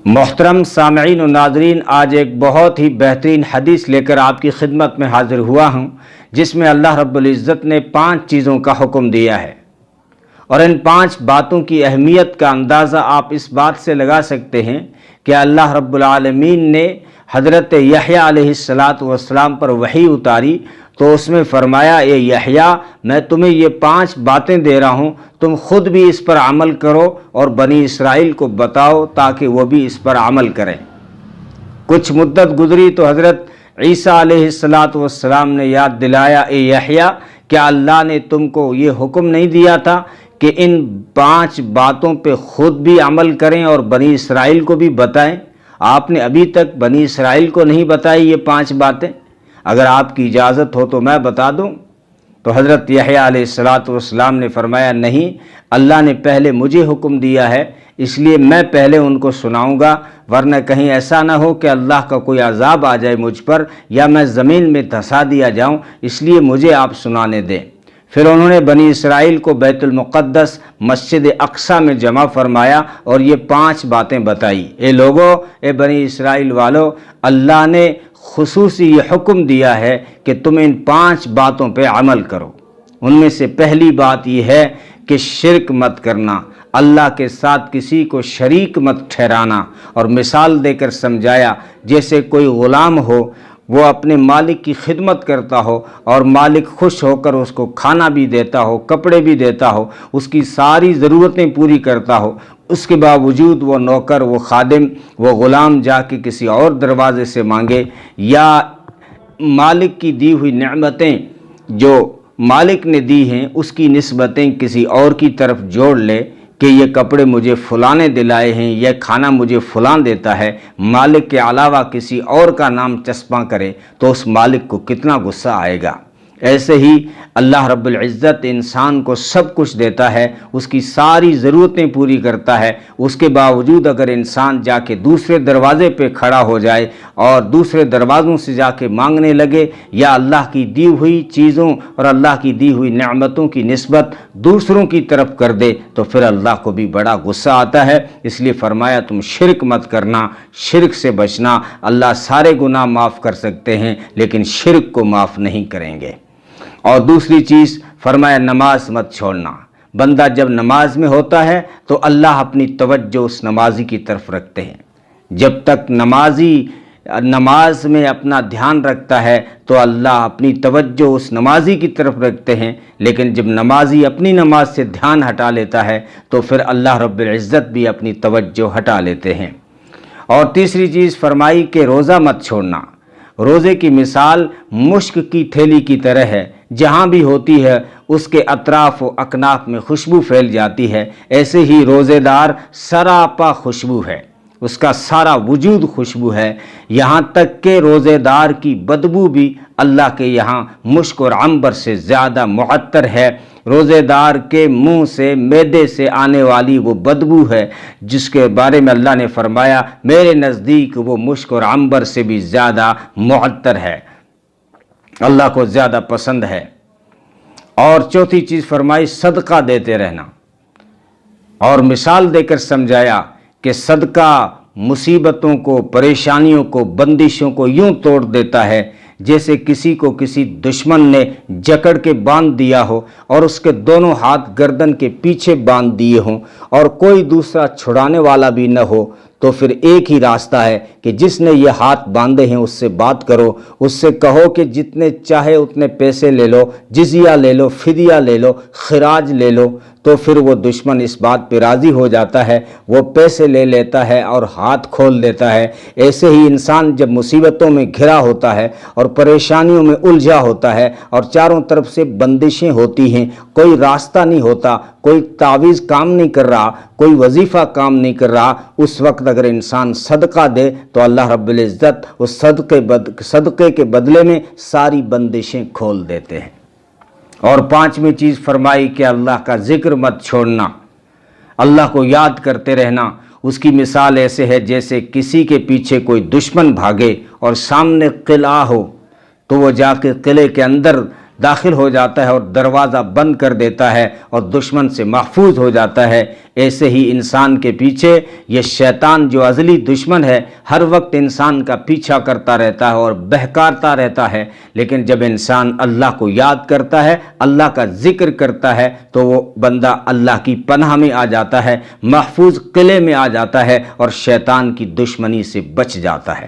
محترم سامعین و ناظرین، آج ایک بہت ہی بہترین حدیث لے کر آپ کی خدمت میں حاضر ہوا ہوں، جس میں اللہ رب العزت نے 5 چیزوں کا حکم دیا ہے، اور ان 5 باتوں کی اہمیت کا اندازہ آپ اس بات سے لگا سکتے ہیں کہ اللہ رب العالمین نے حضرت یحییٰ علیہ السلام پر وحی اتاری تو اس میں فرمایا، اے یحییٰ، میں تمہیں یہ 5 باتیں دے رہا ہوں، تم خود بھی اس پر عمل کرو اور بنی اسرائیل کو بتاؤ تاکہ وہ بھی اس پر عمل کریں۔ کچھ مدت گزری تو حضرت عیسیٰ علیہ السلام نے یاد دلایا، اے یحییٰ، کیا اللہ نے تم کو یہ حکم نہیں دیا تھا کہ ان 5 باتوں پہ خود بھی عمل کریں اور بنی اسرائیل کو بھی بتائیں؟ آپ نے ابھی تک بنی اسرائیل کو نہیں بتائی یہ 5 باتیں؟ اگر آپ کی اجازت ہو تو میں بتا دوں۔ تو حضرت یحییٰ علیہ السلام نے فرمایا، نہیں، اللہ نے پہلے مجھے حکم دیا ہے، اس لیے میں پہلے ان کو سناؤں گا، ورنہ کہیں ایسا نہ ہو کہ اللہ کا کوئی عذاب آ جائے مجھ پر یا میں زمین میں دھسا دیا جاؤں، اس لیے مجھے آپ سنانے دیں۔ پھر انہوں نے بنی اسرائیل کو بیت المقدس مسجد اقصیٰ میں جمع فرمایا اور یہ 5 باتیں بتائی۔ اے لوگو، اے بنی اسرائیل والو، اللہ نے خصوصی یہ حکم دیا ہے کہ تم ان 5 باتوں پہ عمل کرو۔ ان میں سے پہلی بات یہ ہے کہ شرک مت کرنا، اللہ کے ساتھ کسی کو شریک مت ٹھہرانا، اور مثال دے کر سمجھایا جیسے کوئی غلام ہو، وہ اپنے مالک کی خدمت کرتا ہو اور مالک خوش ہو کر اس کو کھانا بھی دیتا ہو، کپڑے بھی دیتا ہو، اس کی ساری ضرورتیں پوری کرتا ہو، اس کے باوجود وہ نوکر، وہ خادم، وہ غلام جا کے کسی اور دروازے سے مانگے، یا مالک کی دی ہوئی نعمتیں جو مالک نے دی ہیں اس کی نسبتیں کسی اور کی طرف جوڑ لے کہ یہ کپڑے مجھے فلاں نے دلائے ہیں، یہ کھانا مجھے فلاں دیتا ہے، مالک کے علاوہ کسی اور کا نام چسپاں کرے تو اس مالک کو کتنا غصہ آئے گا۔ ایسے ہی اللہ رب العزت انسان کو سب کچھ دیتا ہے، اس کی ساری ضرورتیں پوری کرتا ہے، اس کے باوجود اگر انسان جا کے دوسرے دروازے پہ کھڑا ہو جائے اور دوسرے دروازوں سے جا کے مانگنے لگے، یا اللہ کی دی ہوئی چیزوں اور اللہ کی دی ہوئی نعمتوں کی نسبت دوسروں کی طرف کر دے، تو پھر اللہ کو بھی بڑا غصہ آتا ہے۔ اس لیے فرمایا تم شرک مت کرنا، شرک سے بچنا۔ اللہ سارے گناہ معاف کر سکتے ہیں لیکن شرک کو معاف نہیں کریں گے۔ اور دوسری چیز فرمایا نماز مت چھوڑنا۔ بندہ جب نماز میں ہوتا ہے تو اللہ اپنی توجہ اس نمازی کی طرف رکھتے ہیں۔ جب تک نمازی نماز میں اپنا دھیان رکھتا ہے تو اللہ اپنی توجہ اس نمازی کی طرف رکھتے ہیں، لیکن جب نمازی اپنی نماز سے دھیان ہٹا لیتا ہے تو پھر اللہ رب العزت بھی اپنی توجہ ہٹا لیتے ہیں۔ اور تیسری چیز فرمائی کہ روزہ مت چھوڑنا۔ روزے کی مثال مشک کی تھیلی کی طرح ہے، جہاں بھی ہوتی ہے اس کے اطراف و اکناف میں خوشبو پھیل جاتی ہے۔ ایسے ہی روزے دار سراپا خوشبو ہے، اس کا سارا وجود خوشبو ہے، یہاں تک کہ روزے دار کی بدبو بھی اللہ کے یہاں مشک اور عنبر سے زیادہ معطر ہے۔ روزے دار کے منہ سے، معدے سے آنے والی وہ بدبو ہے جس کے بارے میں اللہ نے فرمایا، میرے نزدیک وہ مشک اور عنبر سے بھی زیادہ معطر ہے، اللہ کو زیادہ پسند ہے۔ اور چوتھی چیز فرمائی صدقہ دیتے رہنا، اور مثال دے کر سمجھایا کہ صدقہ مصیبتوں کو، پریشانیوں کو، بندشوں کو یوں توڑ دیتا ہے جیسے کسی کو کسی دشمن نے جکڑ کے باندھ دیا ہو اور اس کے دونوں ہاتھ گردن کے پیچھے باندھ دیے ہوں اور کوئی دوسرا چھڑانے والا بھی نہ ہو، تو پھر ایک ہی راستہ ہے کہ جس نے یہ ہاتھ باندھے ہیں اس سے بات کرو، اس سے کہو کہ جتنے چاہے اتنے پیسے لے لو، جزیہ لے لو، فدیہ لے لو، خراج لے لو، تو پھر وہ دشمن اس بات پہ راضی ہو جاتا ہے، وہ پیسے لے لیتا ہے اور ہاتھ کھول دیتا ہے۔ ایسے ہی انسان جب مصیبتوں میں گھرا ہوتا ہے اور پریشانیوں میں الجھا ہوتا ہے اور چاروں طرف سے بندشیں ہوتی ہیں، کوئی راستہ نہیں ہوتا، کوئی تعویذ کام نہیں کر رہا، کوئی وظیفہ کام نہیں کر رہا، اس وقت اگر انسان صدقہ دے تو اللہ رب العزت اس صدقے کے بدلے میں ساری بندشیں کھول دیتے ہیں۔ اور 5ویں چیز فرمائی کہ اللہ کا ذکر مت چھوڑنا، اللہ کو یاد کرتے رہنا۔ اس کی مثال ایسے ہے جیسے کسی کے پیچھے کوئی دشمن بھاگے اور سامنے قلعہ ہو تو وہ جا کے قلعے کے اندر داخل ہو جاتا ہے اور دروازہ بند کر دیتا ہے اور دشمن سے محفوظ ہو جاتا ہے، ایسے ہی انسان کے پیچھے یہ شیطان جو ازلی دشمن ہے ہر وقت انسان کا پیچھا کرتا رہتا ہے اور بہکارتا رہتا ہے، لیکن جب انسان اللہ کو یاد کرتا ہے، اللہ کا ذکر کرتا ہے، تو وہ بندہ اللہ کی پناہ میں آ جاتا ہے، محفوظ قلعے میں آ جاتا ہے اور شیطان کی دشمنی سے بچ جاتا ہے۔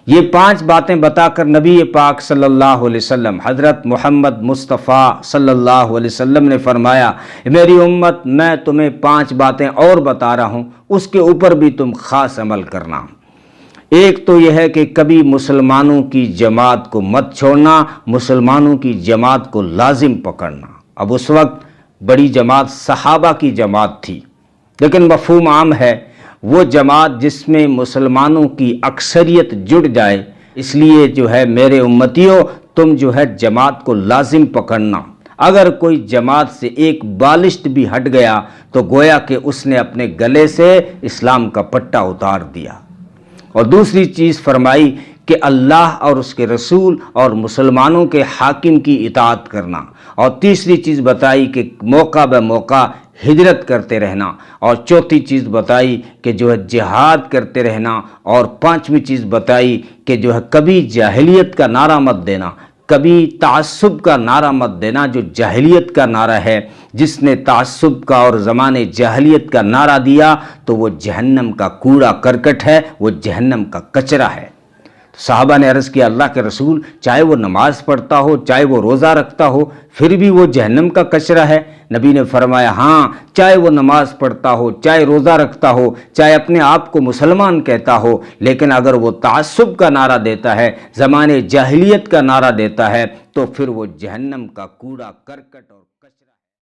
یہ 5 باتیں بتا کر نبی پاک صلی اللہ علیہ وسلم حضرت محمد مصطفیٰ صلی اللہ علیہ وسلم نے فرمایا، میری امت میں تمہیں 5 باتیں اور بتا رہا ہوں، اس کے اوپر بھی تم خاص عمل کرنا۔ ایک تو یہ ہے کہ کبھی مسلمانوں کی جماعت کو مت چھوڑنا، مسلمانوں کی جماعت کو لازم پکڑنا۔ اب اس وقت بڑی جماعت صحابہ کی جماعت تھی، لیکن مفہوم عام ہے وہ جماعت جس میں مسلمانوں کی اکثریت جڑ جائے، اس لیے جو ہے میرے امتیوں تم جو ہے جماعت کو لازم پکڑنا۔ اگر کوئی جماعت سے ایک بالشت بھی ہٹ گیا تو گویا کہ اس نے اپنے گلے سے اسلام کا پٹا اتار دیا۔ اور دوسری چیز فرمائی کہ اللہ اور اس کے رسول اور مسلمانوں کے حاکم کی اطاعت کرنا، اور تیسری چیز بتائی کہ موقع بہ موقع ہجرت کرتے رہنا، اور چوتھی چیز بتائی کہ جو ہے جہاد کرتے رہنا، اور 5ویں چیز بتائی کہ جو ہے کبھی جاہلیت کا نعرہ مت دینا، کبھی تعصب کا نعرہ مت دینا، جو جاہلیت کا نعرہ ہے، جس نے تعصب کا اور زمانے جاہلیت کا نعرہ دیا تو وہ جہنم کا کوڑا کرکٹ ہے، وہ جہنم کا کچرا ہے۔ صحابہ نے عرض کیا، اللہ کے رسول چاہے وہ نماز پڑھتا ہو، چاہے وہ روزہ رکھتا ہو، پھر بھی وہ جہنم کا کچرا ہے؟ نبی نے فرمایا ہاں، چاہے وہ نماز پڑھتا ہو، چاہے روزہ رکھتا ہو، چاہے اپنے آپ کو مسلمان کہتا ہو، لیکن اگر وہ تعصب کا نعرہ دیتا ہے، زمانے جاہلیت کا نعرہ دیتا ہے، تو پھر وہ جہنم کا کوڑا کرکٹ